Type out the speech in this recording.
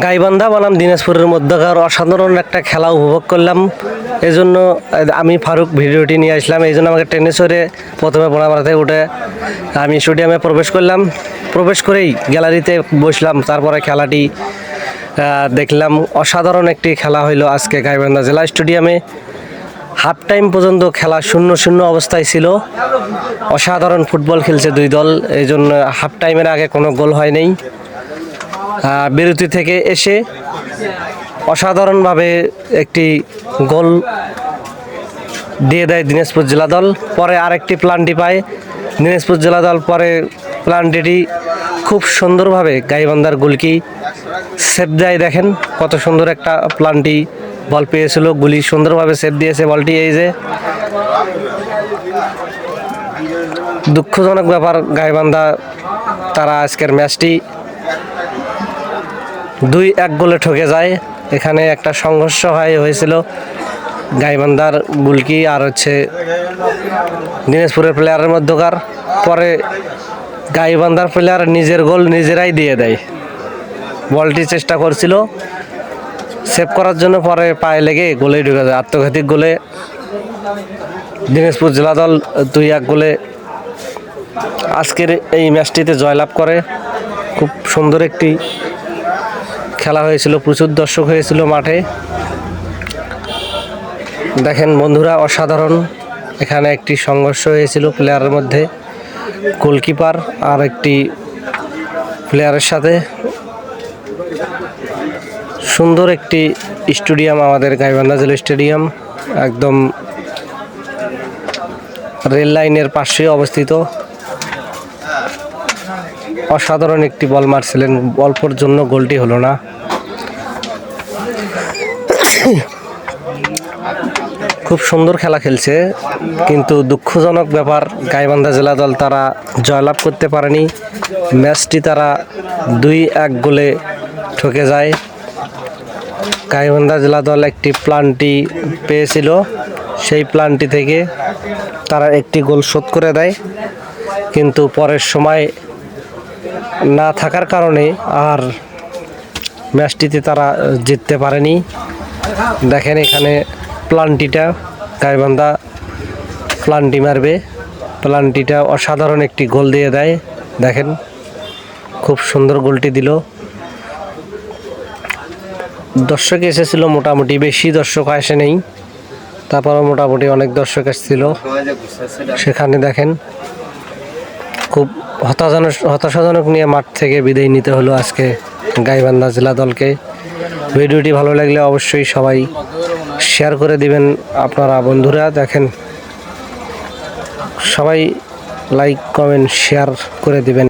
গাইবান্ধা বনাম দিনাজপুরের মধ্যকার অসাধারণ একটা খেলা উপভোগ করলাম। এজন্য আমি ফারুক ভিডিওটি নিয়ে আসলাম। এই জন্য আমাকে ট্রেনে চড়ে প্রথমে বোনাপাড়া থেকে উঠে আমি স্টেডিয়ামে প্রবেশ করলাম। প্রবেশ করেই গ্যালারিতে বসলাম, তারপরে খেলাটি দেখলাম। অসাধারণ একটি খেলা হইলো আজকে গাইবান্ধা জেলা স্টেডিয়ামে। হাফ টাইম পর্যন্ত খেলা 0-0 অবস্থায় ছিল। অসাধারণ ফুটবল খেলছে দুই দল, এই জন্য হাফ টাইমের আগে কোনো গোল হয় নাই। বিরতি থেকে এসে অসাধারণভাবে একটি গোল দিয়ে দেয় দিনাজপুর জেলা দল। পরে আরেকটি প্লান্টি পায় দিনাজপুর জেলা দল। পরে প্লান্টিটি খুব সুন্দরভাবে গাইবান্ধার গোলকি সেভ দেয়। দেখেন কত সুন্দর একটা প্লান্টি বল পেয়েছিল, গুলি সুন্দরভাবে সেভ দিয়েছে বলটি। এই যে দুঃখজনক ব্যাপার, গাইবান্ধা তারা আজকের ম্যাচটি 2-1 গোলে ঠকে যায়। এখানে একটা সংঘর্ষ হয়েছিল গাইবান্ধার গোলকি আর দিনাজপুরের প্লেয়ারের মধ্যকার। পরে গাইবান্ধার প্লেয়ার নিজের গোল নিজেরাই দিয়ে দেয়। বলটি চেষ্টা করছিল সেভ করার জন্য, পরে পায়ে লেগে গোলেই ঢুকে যায়। আত্মঘাতী গোলে দিনাজপুর জেলা দল 2-1 গোলে আজকের এই ম্যাচটিতে জয়লাভ করে। খুব সুন্দর একটি খেলা হয়েছিল, প্রচুর দর্শক হয়েছিল মাঠে। দেখেন বন্ধুরা, অসাধারণ এখানে একটি সংঘর্ষ হয়েছিল প্লেয়ারের মধ্যে, গোলকিপার আর একটি প্লেয়ারের সাথে। সুন্দর একটি স্টেডিয়াম আমাদের গাইবান্ধা জেলা স্টেডিয়াম, একদম রেল লাইনের পাশে অবস্থিত। অসাধারণ একটি বল মারছিলেন, অল্পর জন্য গোলটি হলো না। খুব সুন্দর খেলা খেলছে, কিন্তু দুঃখজনক ব্যাপার গাইবান্ধা জেলা দল তারা জয়লাভ করতে পারেনি। ম্যাচটি তারা 2-1 গোলে ঠকে যায়। গাইবান্ধা জেলা দল একটি প্লান্টি পেয়েছিল, সেই প্লান্টি থেকে তারা একটি গোল শোধ করে দেয়, কিন্তু পরের সময় না থাকার কারণে আর ম্যাচটিতে তারা জিততে পারেনি। দেখেন এখানে প্লান্টিটা গাইবান্ধা প্লান্টি মারবে, প্লান্টিটা অসাধারণ একটি গোল দিয়ে দেয়। দেখেন খুব সুন্দর গোলটি দিল। দর্শক এসেছিল মোটামুটি, বেশি দর্শক আসে নেই, তারপরে মোটামুটি অনেক দর্শক এসেছিল সেখানে। দেখেন খুব হতাশাজনক নিয়ে মাঠ থেকে বিদায় নিতে হলো আজকে গাইবান্ধা জেলা দলকে। ভিডিওটি ভালো লাগলে অবশ্যই সবাই শেয়ার করে দিবেন আপনারা বন্ধুরা। দেখেন সবাই লাইক কমেন্ট শেয়ার করে দিবেন।